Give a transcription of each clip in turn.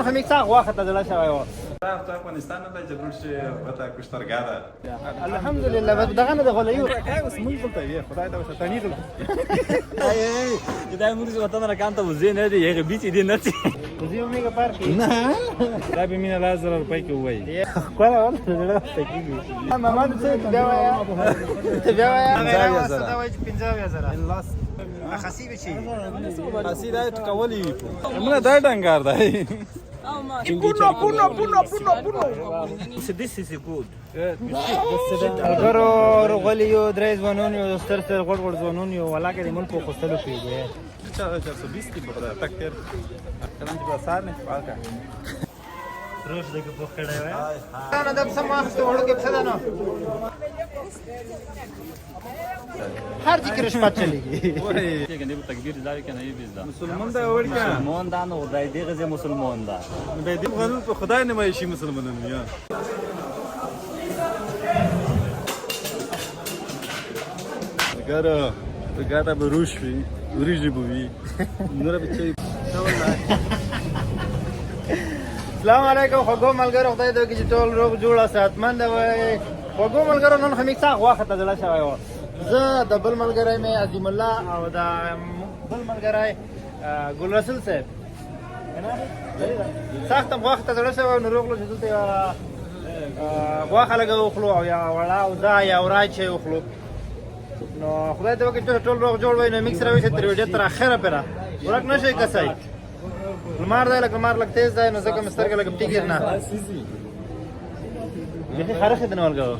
خمیک څاغ واخته دلا شوی و تاسو افغانستان ته جوړ شي وته کوشترګاده الحمدلله بس دغه نه د غلیو کای اوس موږ دلته یې خدای ته وساتنی دل دا موږ وطن را کانته وزې نه دی هغه بیچ دې نه دی زیو میګه پارک نه دا به مینه 1000 روپۍ کې وای کوله ول زړه تکیږي ماما دې بیا وایا بیا وایا دا وای 15000 الله خاصی به شي خاصی دا کولی موږ دا ډنګار دی This is good. اگرو رغلیو درې ځوانونیو ستر ستر غړ غړ ځوانونیو ولاکه د ملک په خوستلو پیږي 420 کې په تک تر کلام چې بازار نه پالکا روش دغه په کړه وای نه د سم وخت وړو کې څه ده نو هر ذکر شپه چلیږي وای څنګه به تکبیر زاری کنه یې بيزدا مسلمان دا وړ کې مسلمان دا نو دای دغه مسلمان دا به دې غنو په خدای نه مې شي مسلمانانو یا ګاره به روش وي وريجي بوي نور به چي السلام علیکم خوږو ملګرو خدای دې کې ټول روغ جوړه صحتمند وي خوږو ملګرو نن خمیک څاغ واخته دلا شوی و زه د بل ملګری مې عظیم الله او د بل ملګری ګل رسول صاحب سخت واخته دلا شوی نو روغ لږ دلته واخه لګو خلو او یا وړا او دا یا ورای چې خلو نو خدای دې وکړي ټول روغ جوړ وي نو میکس راوي چې تر ویډیو تر اخره پیرا ورک نشي کسای لمر دی لکه لمر لکه تیز دی نو ځکه مسترګه لکه ټیګر نه دغه خارخه د نور غو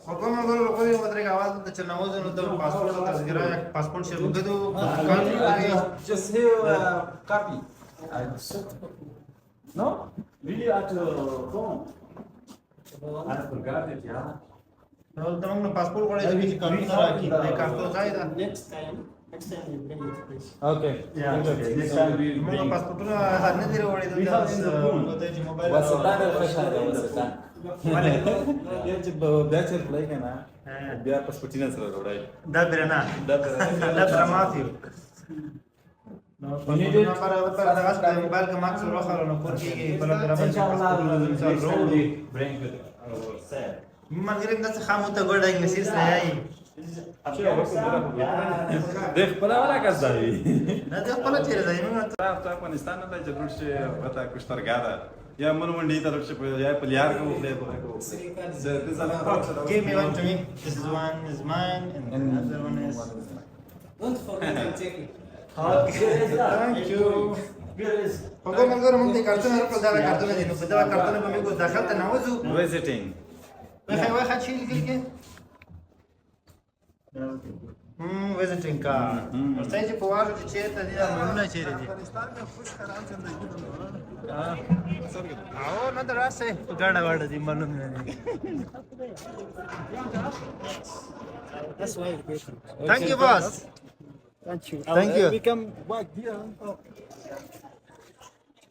حکومت غوړو په دې مدرګه आवाज د چنوزو نو د پاسپورت تذکره پاسپورت شروع کړو just here copy No? Really at home. I forgot it, yeah. نو تمنګ پاسپورت غوړې چې کارت راکې د کارت ځای دا Next time you bring it, please. okay Next time we موږ bring. پاسپورتونه هر نه دی وړې We have in the phone. د موبایل وسطان الفشل وسطان. یا چې بیا چې پلی کنه بیا پاسپورتینه سره وړای دا برنا دا دا برماتیو نو په دې لپاره ورته د غاښ د موبایل کې ماکس وروخره نو کور کې بل برابر bring it set. مګریم د څه خامو ته ګوډه انګلیسي سره یې د خپل ولا کزاوی نه د خپل چیرې ځای نو تاسو افغانستان ته جوړ شي وته کوشترګاده یا منډي طرف شي یا پلیار کو خپل کو give me one to me this is one is mine and the other one is Don't forget to take it. thank you وګورم مګر موږ د کارتون خپل دا کارتون دي نو په دا کارتون به موږ داخل ته نوځو وزټینګ واخه شي کې وزټینګ کارت ورته چې په واړو چې چیرته دي مونږ چیرې دي او نه دراسه ګاډه واړه دي معلوم نه دي That's why you're patient. thank you boss thank you we come back here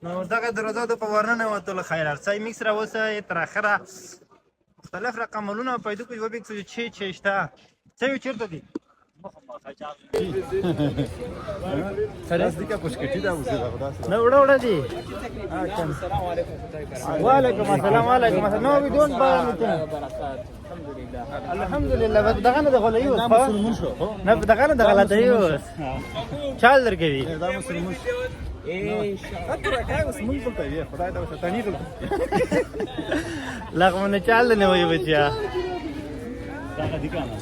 نو دغه دروازه د په ورننه وته له خیر ارڅای میکس را وسه تر اخره مختلف رقمونه پیدا کوي وبې څه چې شته څه چیرته دي خلاص دي کا پښکټی دا وځي دا خدا نه وړه دي وعلیکم السلام علیکم السلام نو وی ډونټ بای انیثینګ الحمدلله بس دغه نه د غلیو دا مسلمان شو نه دغه نه د غلطه یو چال درکوي دا مسلمان شو اته کای اوس موږ دلته یې خدای ته وساتنی دل لغمنه چال نه وي بچیا دا دي کنه.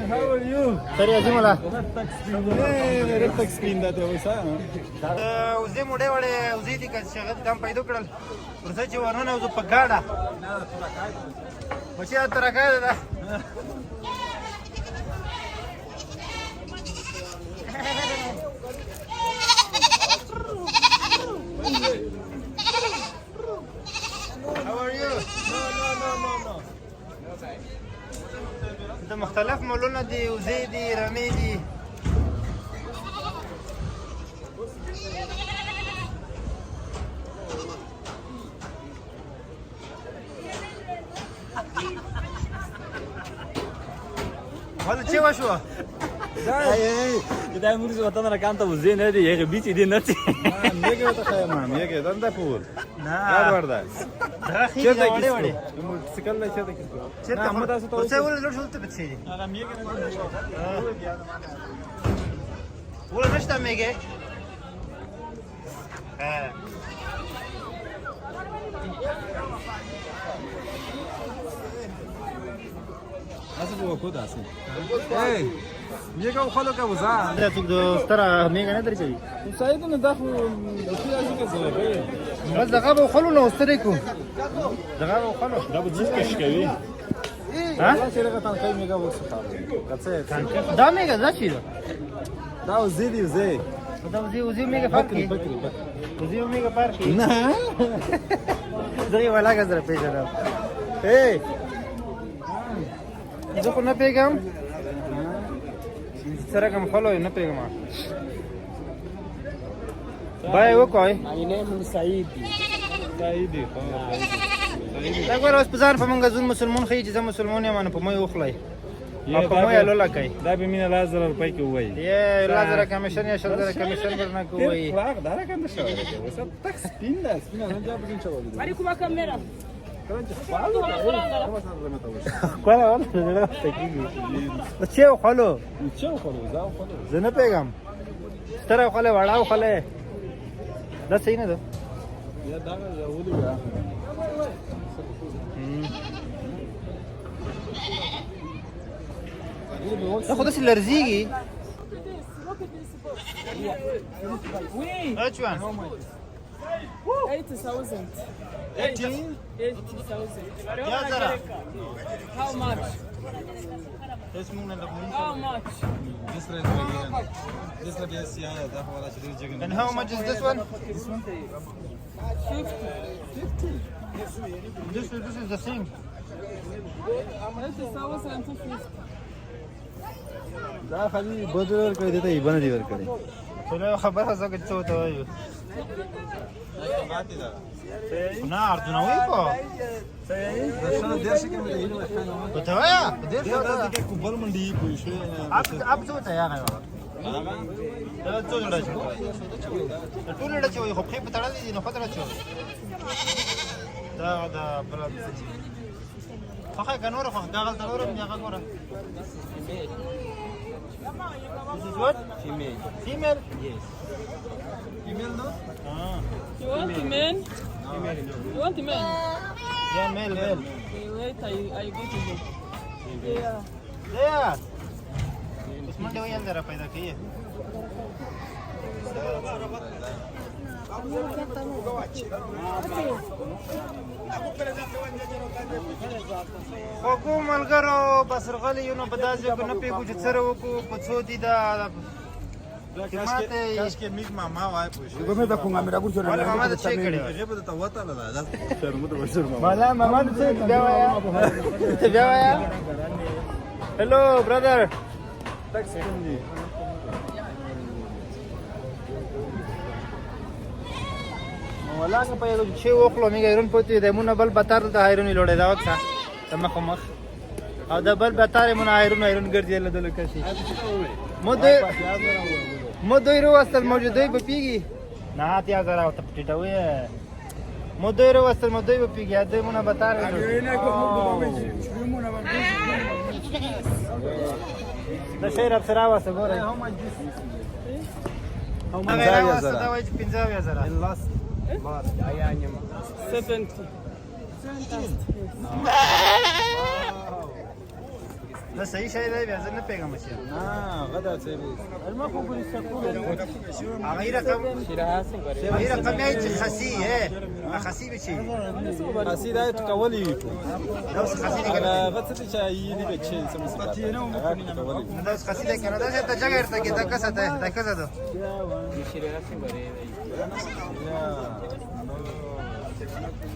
how are you سری عظیم الله رتک سپین دا ته وسه وزې موډه وړه وزې دي که شغل دم پیدا کړل ورته چې ورننه وځو په گاډه بچیا ترکا ده How are you? No. د مختلف مولونه دي وزې دي رمې دي ولې چې وشوه دا مرز وطن را کانتا وزین دی یه بیچ دی نتی میگه تا خیام میگه دنده پول نه یاد ورده دا خیر دا وړي وړي موټرسایکل نه چته کیسه چیرته نه تاسو ته څه ول لور شولته بچی دي هغه میگه ول نشته میگه اسه بو کو داسه ای میگه خلک وزا دا څوک ستره میگه نه درکوي سعید نه داخو دوی اسی که زوی بس دغه به خلو نو ستري کو دغه به خلو دا به جیس کش کوي ها چیرې کتان کوي میگه وسه کڅه دا میگه دا چی دا زیدی زی دا وزي میگه فکر وزي میگه پارک نه زه ولا غزر پیژنم اے زه خو نه پیګم سره کوم خلو نه پیګم بای وکوي My name is Said. سعیدی دا ګور اوس په ځان په مونږ ځون مسلمان خې چې زه مسلمان یم په مې وخلای او په مې لولا کوي دا به مینه لازر روپۍ کې وای یې لازر کمیشن یا شل زره کمیشن ورنه کوي فلاغ دارا کنده شو وسه تک سپین ده سپین نه جاب بزن چوالي Mari kuma kamera. کوله ولا زړه تکیږي چې خلو چه خلو زاو خلو زه نه پیګم ستره خله وړاو خله دا صحیح نه ده یا دا ولي بیا دا خو داسې لرزیږي Which one? 80,000. 18? 80,000. Yeah, Zara. How much? This moon and the moon. How much? this red again this red yes ya da wala shiri jigan And how much is this one? 50. This is the same. 80,000 to 50. دا خالي بدر کوي دته یبن دی ور کړی ټول خبره زګ څه وته وایو ماته دا نه ارجو وی کو دښنه دیش کې مې هیله وښنه وته وایا دې دا کې کوبل منډي پوي شو اپ څه وته یا غوا دا څه جوړه شو ټول ډډه چې وي خو په تړلې دي نو خطر چو دا بل څه خو کنور خو دا غلط اورم یا غوړه This is what? Female. Female? Yes. Email दो You want the man? You want the man? Yeah, male. Okay, wait, I go to you. Yeah. Yeah. इसमें डे वही अंदर पैदा किए خو ملګرو بسرغلی یو نو بدازه کو نه پیګو چې سره وکړو په څو دي دا کاش کې میګ ماما وای پوښ Come da con amira curso ولا ماما ته چیک کړو هغه به ته وته لا دا شرم ته بشر ماما مالا ماما ته بیا وایا ته بیا وایا هلو برادر تک سکندي ولا که په یو چې وکړو میګ ایرون پوتې د مونږ بل بتار ته ایرون لوړې دا وخت تمخ مخ او د بل بتار مونږ ایرون ګرځي له دل کسي مو دوی رو اصل موجودای به پیږي نه اتیا زرا ته پټټوي مو دوی رو اصل مو دوی به پیږي د مونږ بتار د شهر افسر واسه ګوره هغه راوسته دا وایي 15000 70. دا صحیح شی دی بیا زه نه پیګم چې غدا سری المه خو په سکول هغه رقم هغه رقم یې چې خسي خسي به شي اسی دا کولی دا اوس خسي دی کنه غته چې یی دی بچي سم سپتی نه دا اوس خسي دی کنه دا ته جګر ته کې دا کسه ده دا کسه ده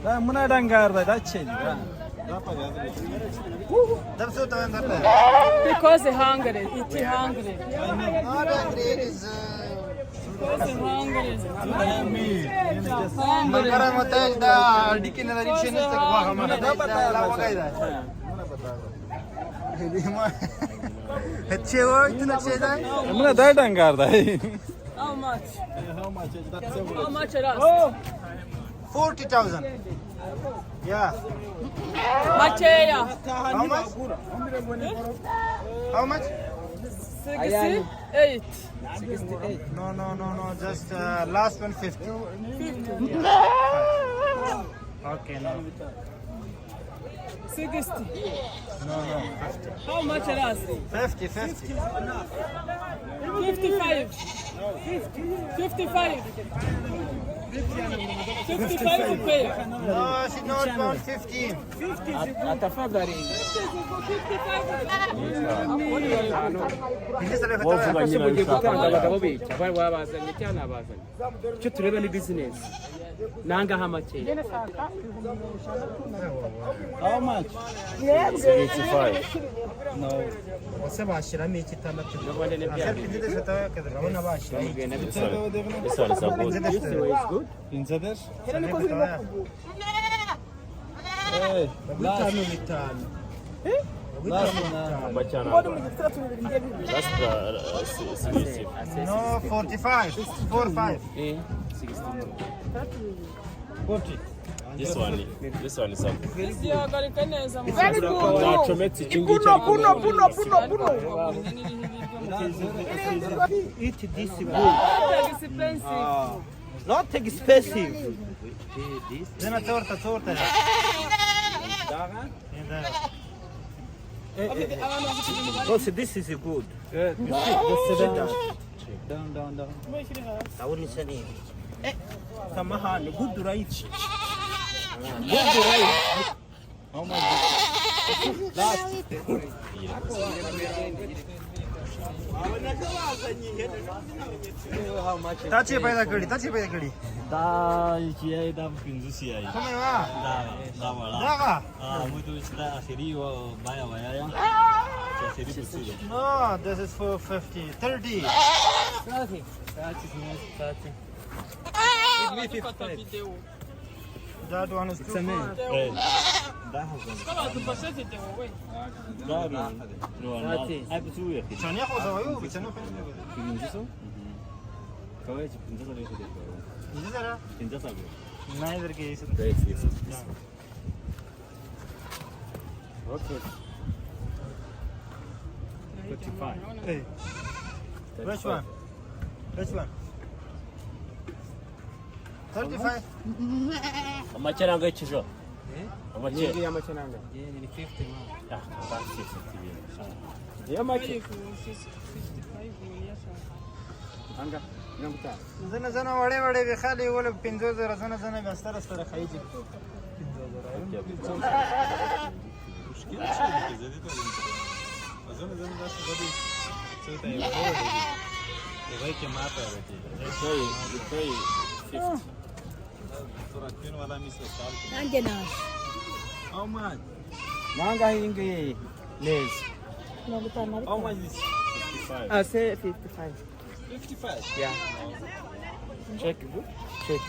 دا مونږ ډنګار دا چې دا څه ته اندر Because they're hungry. It's hungry. not angry it is Because they're hungry. ملګری مته دا ډیکې نه لري چې نشته واغه ما دا پتا لا وګای دا چه وای تو چه ده من دای دنگار دای How much? how much is that How much it is? 40,000 yeah Macheya. how much how much 68. no just last one 50 okay no 60. no How much it is? 50 55. 55. 55 okay. no she not about 15 cyo tureba ni business nanga hamache how much وسه باشرامي چې تنه ته اخر کې دې شته کده غوونه باشرامي Inzaders? no 45 45 40 This one is up. This year, I'm going to eat this good expensive. not expensive زنا تورته also this is good Down. awuni sani samahani good right good right How much? تا چې پیدا کړی Da, ce ai da pinzu si ai. کومه وا Da wala. داغه Mu tu sta akhiri wa baya waya ya. Akhiri busi. no this is for 50 30 that one is too much. Eh. Da hazan. Come on, tu passaste te voy. Da no. No, ai busu ya. ثانيه خو زوایو بچنو Pinzu so? Kawai ci pinzu ne ko. دې زره Pinzu sa. نه درکې ایسه Yes. Okay. 45. hey which one 35 Amma kira ga ci jo. Amma ce. ya mace nanga Ah, ba ci ci. ya mace 55 anga ngamta زنه وړې به خالي ول 15000 زنه به ستر خایجي مشكلة شركة زادت ولا أظن بس غادي سويت أي حاجة لغاية ما تعرفي Sai 50. ترى كين ولا مثل سال how much nanga inge les how much is 55. I say 55 55 yeah check check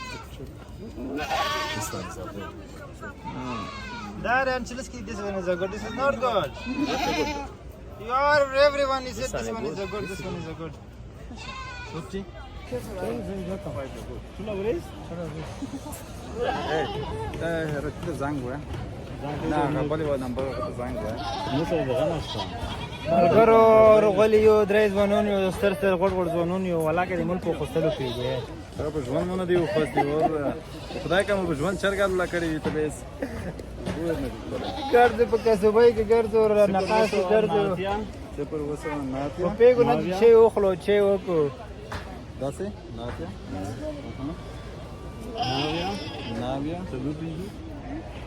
This one is up there. That Angelisky, this one is a good. This is not good. You are everyone is said this one is a good. This one is a good. 50 ركبت زانغوة نعم قبل ونمبر زانغوة Musa da gana shi. برګرو رغلیو درې ځوانونیو ستر غړ ځوانونیو ولاکه د ملک په خستلو پیږي ترى بجوان منا دي وخاص دي ور خدای کوم بجوان چرګ الله کړی وي ته بس ګرځ په کسبای کې ګرځ او نقاش ګرځ ته پر وسه نه په پیګو نه چې وخلو چې وکړو داسې ناتیا ناویا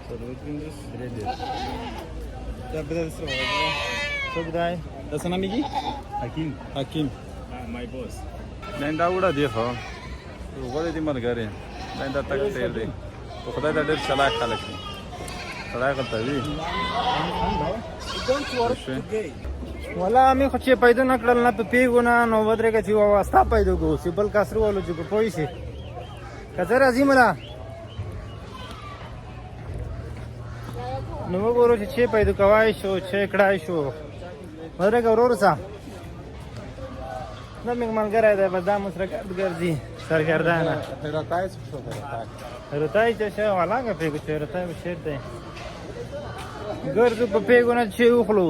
سلوپینجس درې دا بدل سره څوک دی تاسو نامي کی حکیم My boss. نندا وړه دی خو وګورې دې مرګره نندا تک تیر دی په خدای دا ډېر چلاک خلک دي خدای غلطه وی ولا می خو چې پیدا نکړل نه په پیګو نه نو ودرېږي چې واسطه پیدا کو سی بل کسرو ولو چې په پوي شي کزر عظیم ده نو وګورو چې پیدا کوای شو چې کړای شو ودرګه ورور سره دا موږ ملګری دی بس دا مو سره ګرځي سرګردانه رتای چې شه ولاګه پیګو چې رتای به شیر دی ګرځو په پیګو نه چې وخلو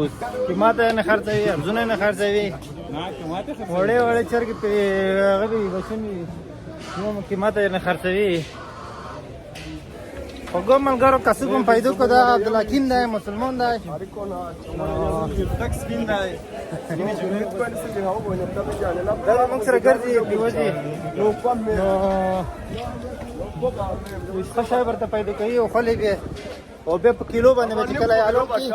چې ماته نه خرڅوي ارزونه نه خرڅوي وړې وړې چرګې په هغه به بچني نو کې ماته نه خرڅوي وګو ملګرو کسب هم پیدا کو دا عبدالحکیم دی مسلمان دی تک سپین دی دا موږ سره ګرځي پیوځي نو څه شی ورته پیدا کوي او خلې بیا او بیا په کیلو باندې به چې کله یې الو کړي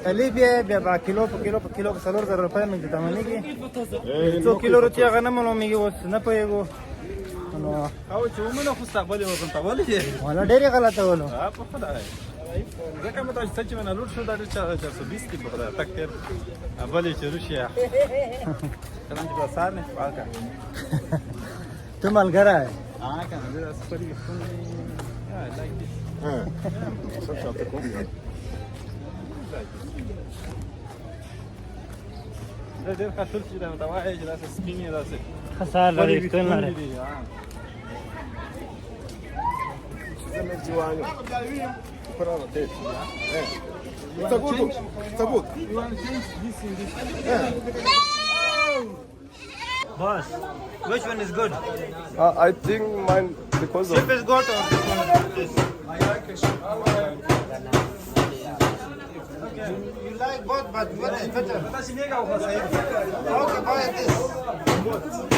تلي بیا به کیلو په کیلو په کیلو په 4000 روپۍ مې تمنېږي 100 کیلو روټۍ هغه نه معلومېږي اوس نه پوهېږو نو او چې ومنه خو استقبال یې وکړم ته ولې یې والا ډېرې غلطه ولو په خدای ځکه مې ته چې مې نه لوټ شو دا 420 کې په خدای تک تیر بلې چې روشیا څنګه چې بسار نه پاکه ته ملګری یې کنه دا سپری خون like this دا ډېر خاصل چې دا وایي چې دا سپینې داسې خسار لري ټول لري Boss, which one is good? I think mine because of Sheep is good or this one is You like both, but what is better? Okay, buy this.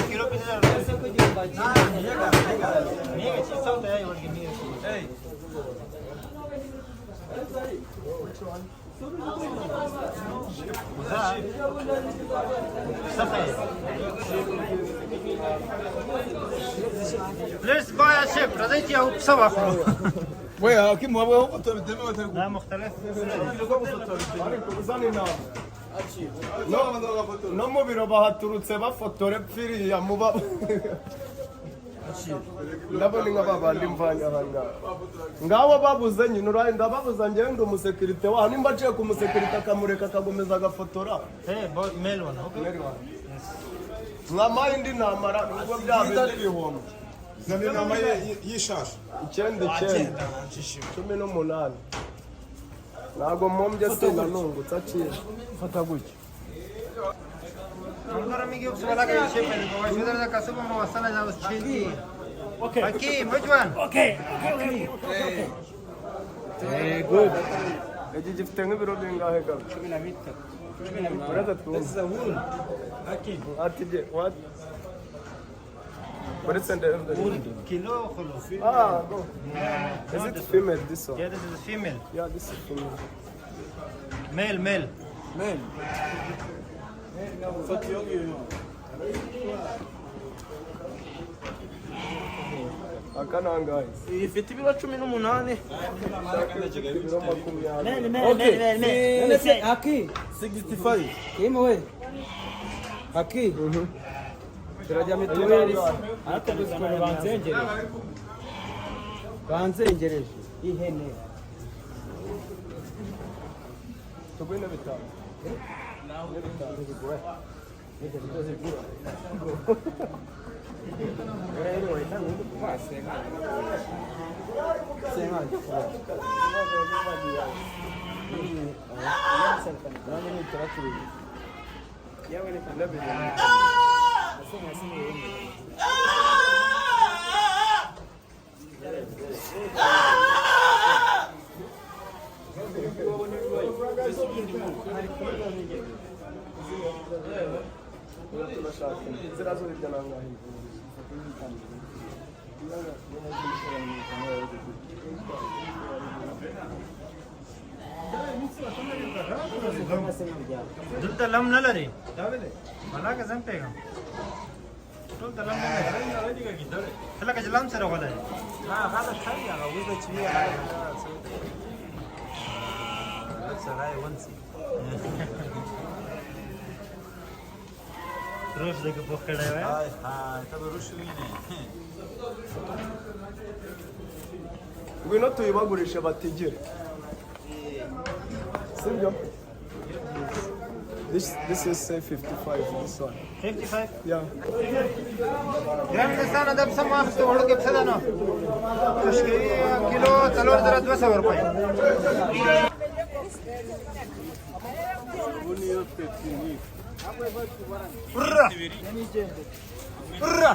Kilo pizza. Mega cheese out there, you want to give me a cheese. Hey. Which one? Let's buy a sheep. رضيتي أو بصباح. ويا كم هو لا مختلف. non mo vi roba turutse ba fotore firi ya muba ndabo ninga baba ndimfanya banga ngawa babuze nyine uraye ndababuza ngewe ndo umusekirite wa nimba aciye ku musekirite akamureka akagomeza agafotora Hey, both male one. Okay. nkamaye indi namara nubwo byabenda ibihombo zani nama y'ishashi 9 ntabwo mpombye sinanungutse aciye fata gutya Ahora me quiero subir la calle siempre. Voy a ayudar a casa como va a estar allá los chicos. Okay. Aquí, which one? Okay. Good. Egi gifite nk'ibiro bingahe gato 12 This is a wool. Okay. ati je what what is the Kilo, kilo. go is it female this one Yeah, this is a female. yeah this is female Male. akana angahe Ifite ibiro 18. ibiro 20 Okay. Aqui. 65. Quem foi? Aqui. Turajya mituweli. Hata dukora banzengereje. Ihene. tugwine bitanu دلته لم نه لري ملاګه زم پیغه ټول ته لم نه لري کله چې لم سره ولای هذا الحي غويضة شوية هذا سراي ونسي روش دغه په کړه وای هاي تبي روش ويني ngwino tuyibagurishe batigire sibyo This is say 55. This one. 55 Yeah. ګرام دستانه د سم واخیسته وړو کې څه ده نو تشکیل کیلو 4200 روپۍ Urra! Urra!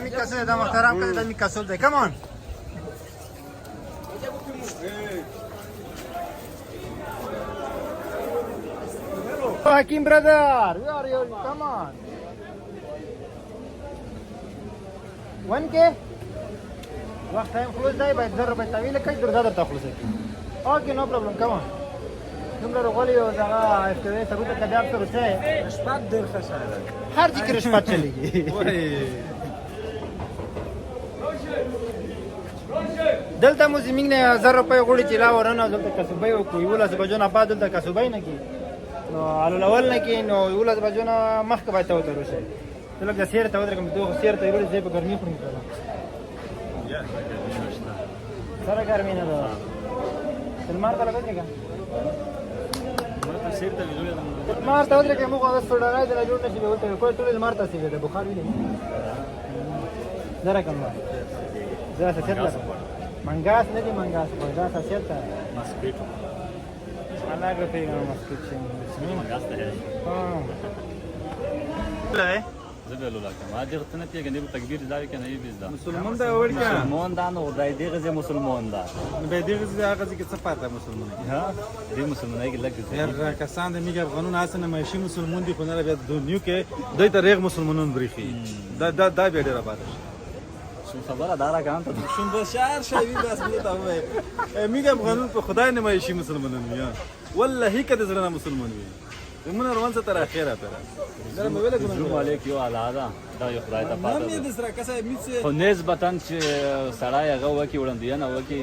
Mica da محترم که دا mica sol de come on Hakim brother where are you come on 1K وقت time خلوص دی باید 1000 روپۍ تحویل کړئ درځه درته خلوص کړي اوکې نو پرابلم come on دومره غولي او دغه افتوی ثبوت کداب سره څه رشوت ډېر ښه شی دی. هر ځای کې رشوت چلیږي دلته مو زمینګ نه 1000 روپۍ غوړي چې لا ورنه دلته کسبای او کوی ولس بجو نه بعد دلته کسبای نه کی نو علو اول نه کی نو ولس بجو نه مخک به ته وته روشه دلته سیر ته ودرګم دوه سیر ته ویل زی په ګرمي خورم کړه سره ګرمي نه ده سلمان ته لګا څنګه مار ته ودرګم موږ اوس ډراي د جوړ نشي وته کوی ټول مار ته سیګه د بخار ویلې درا کوم زه څه څه منګاس نه دی منګاس منګاس څه ته Mosquito. انا غفينا مسكتشن Mangas ته هي. لا زبېلو لکه ما دې غته نه پیګنې په تکبیر ځای کې نه یې بيزدا مسلمان دا وړ کې مسلمان دا نو دای دې غزه مسلمان دا به دې غزه هغه کې څه پاتې مسلمان ها دې مسلمانای کې لګ هر کسان د میګر قانون اسنه ماشي مسلمان دي خو نه به دنیو کې دوی ته ریغ مسلمانون بریخي دا به ډیره باندې شو خبره دارا کان ته شون به شهر شوی بس نه تا وای میګم قانون په خدای نه ماشي مسلمانون یا والله کده زرنا مسلمان وي زمونه روان څه تر اخره تر دا مې ویل کوم زوم علیک یو اعلی دا یو خدای ته نام پاته یې د سره کسه میڅ خو نسبتا چې سړی هغه وکی وړاندې نه وکی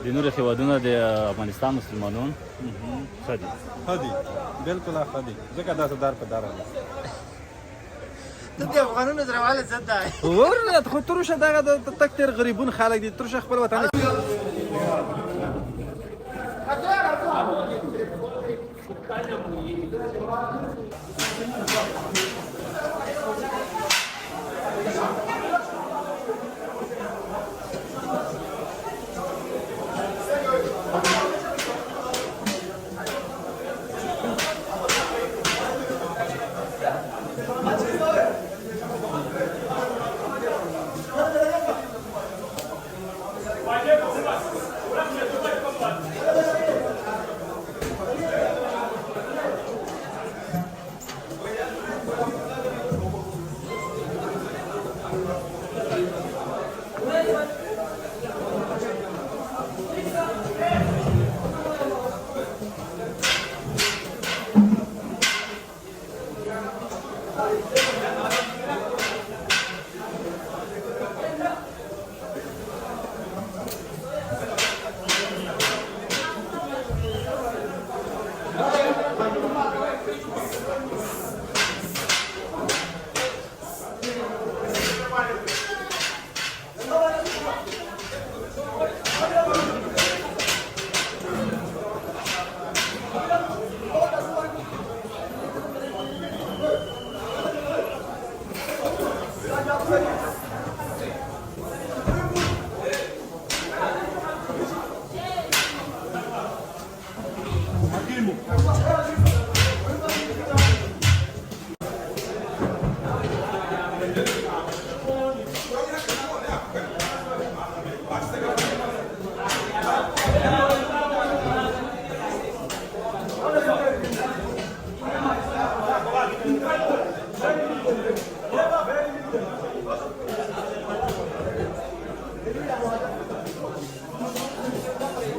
د نور هیوادونو د افغانستان مسلمانون خدي هدي بالکل هدي ځکه دا صدر په دار د افغانونو سره واله زد دی ورنه خو ترشه دغه تک تر غریبون خلک دي ترشه خپل وطن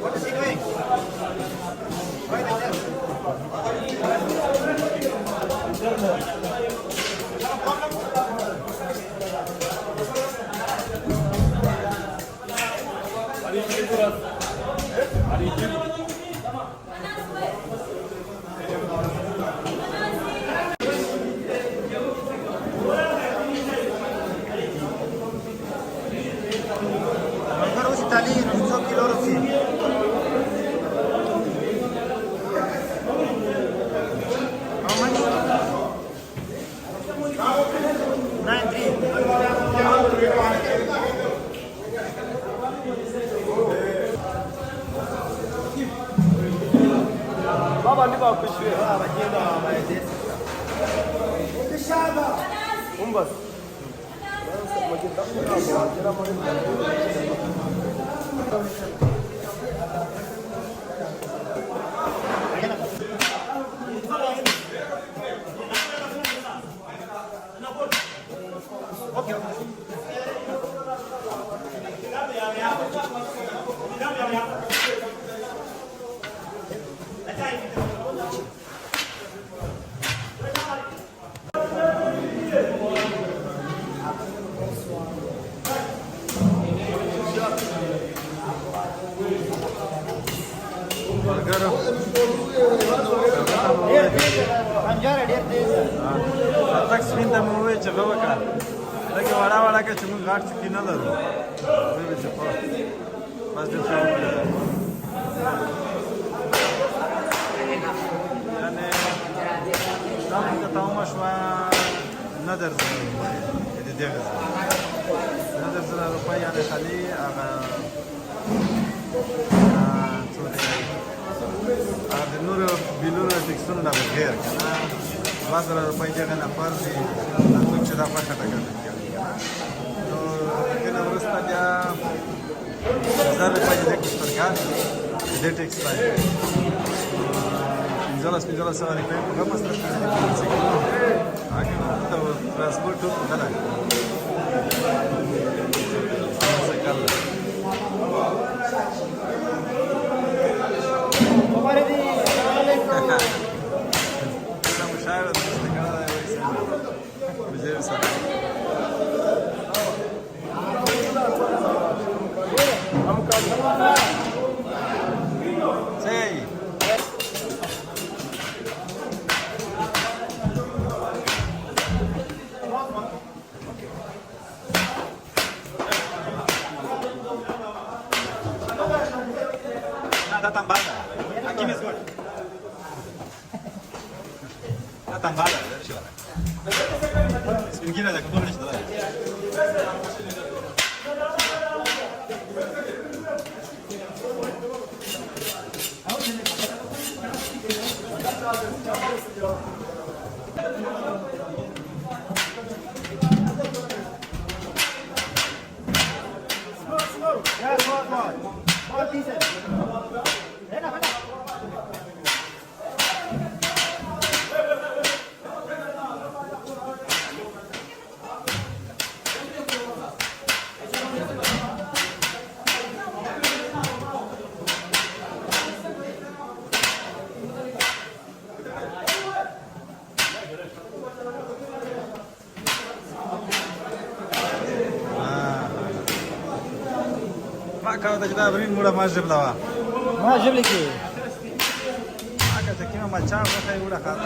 What is he doing? Why like that? wako shwe. Umbas. تک سپین ته مو وې چې غوړه کا لکه وړا وړا کې چې موږ غاټ څکې نه لرو وې چې په بس دې څه یعنی تاسو ته تاسو مشوا نه درځي دې دې نه درځي روپیا یعنی خالي هغه د نور بلونو ټیکسونو نه بغیر کنه 2000 روپۍ دغه نفر دی څوک چې دا پټه ټکر کوي نو کنه ورسته بیا 1000 روپۍ د ټیکسټرګان د ټیکس پای انځلس سره روپۍ په کومه سره څه هغه ته ترانسپورت ټول نه Está tambada. Aquí me suena. Está tambada. Спингина так тоже что да. كاوتا جدا برين مولا ما جاب لها ما جاب لك ايه هكا تكيما ما تشاف وخا يقول خاطر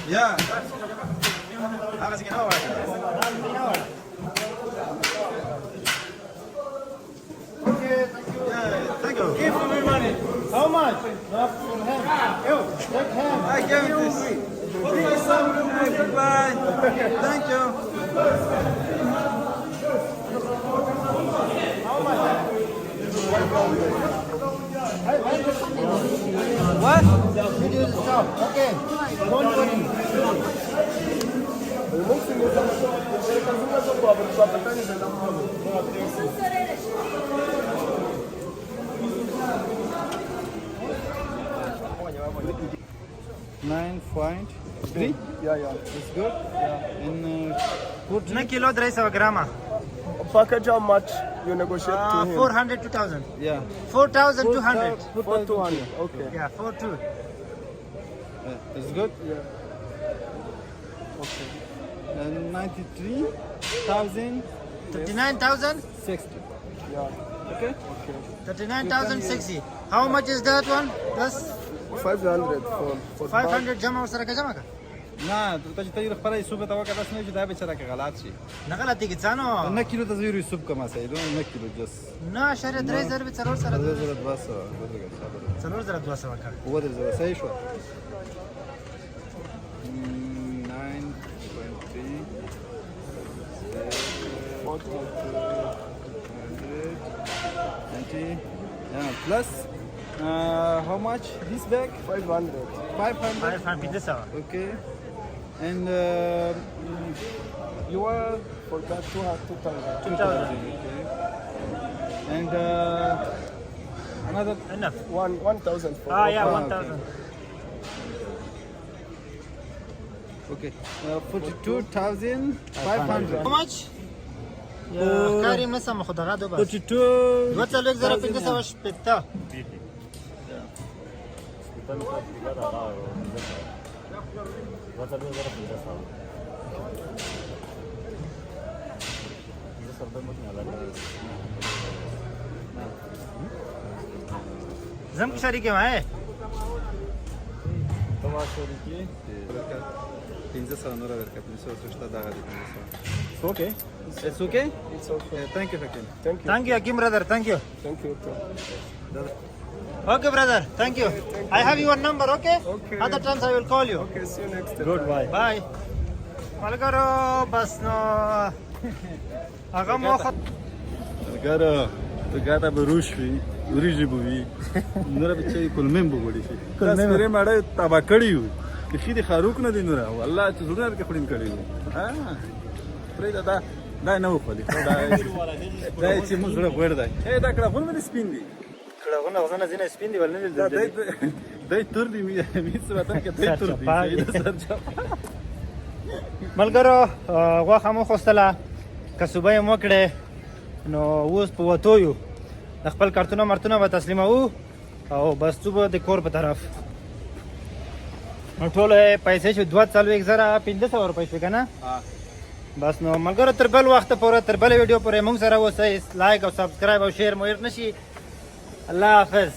يا هذا سكين هوا Thank you. Give me money. How much? Not from him. You, take him. I give this. Goodbye. Thank you. How much? What? Video stop. Okay. Don't worry. $9.3. Yeah. It's good. Yeah. In put 2 kilo 300 grama. Package how much you negotiate to him? 400 2000. yeah. 4200. For 200. Okay. Yeah, 42. It's good. Yeah. Okay. And 93,060. 39,060. Yeah. Okay. 39,060. How much is that one? Plus 500 for 500 jama or saraka jama ka? نه ته چې ته خپله یې سوپ ته وکړه داسې نه چې دا بیچاره کې غلط شي نه غلطي کې څانو 9 کیلو ته زه سوپ کوم سه 9 کیلو جس 9.3 څلور سره 200 4200 وکړ هو د زړه صحیح شو 9.3 plus how much this bag 500. 500 500 okay and you are For that 2,000. 2000 okay and another enough 1,000 for yeah okay. 1000 okay 42,500 how much کاری مسم خو دغه دو بس 42 2,500 شپېته زم شریک یم ہے Pinza sonora perché penso che sta da It's okay. It's okay? It's okay. Thank you, Hakim. Thank you. Thank you, Hakim brother. Thank you. Thank you. Okay, brother. Thank you. I have your number, okay? Okay. Other times I will call you. Okay, see you next time. Goodbye. Bye. ملګرو بس نو هغه مو Gara, to gata berushvi, uriji buvi. Nura biche kulmem bugodi shi. Tasvire mare tabakadi hu. Kishi di kharuk na di nura. Wallah chuduna ke khudin kadi hu. Ha. Preda da na ukhali. Da ichi muzura gorda. Eh da kala fun me spindi. کړهونه غزنه زینه سپین دی ولنه Da dai turdi mi svatan ke dai turdi. ملګرو غوښه مو خوستله کسوبه یې مو کړې نو اوس په وتو یو د خپل کارتونه مرتونه به تسلیموو او بس څو به د کور په طرف نو ټوله پیسې شو 2,500 روپۍ شوې که نه بس نو ملګرو تر بل وخته پورې تر بل ویډیو پورې موږ سره اوسئ لایک او سبسکرایب او شیر مو هېر نه شي الله حافظ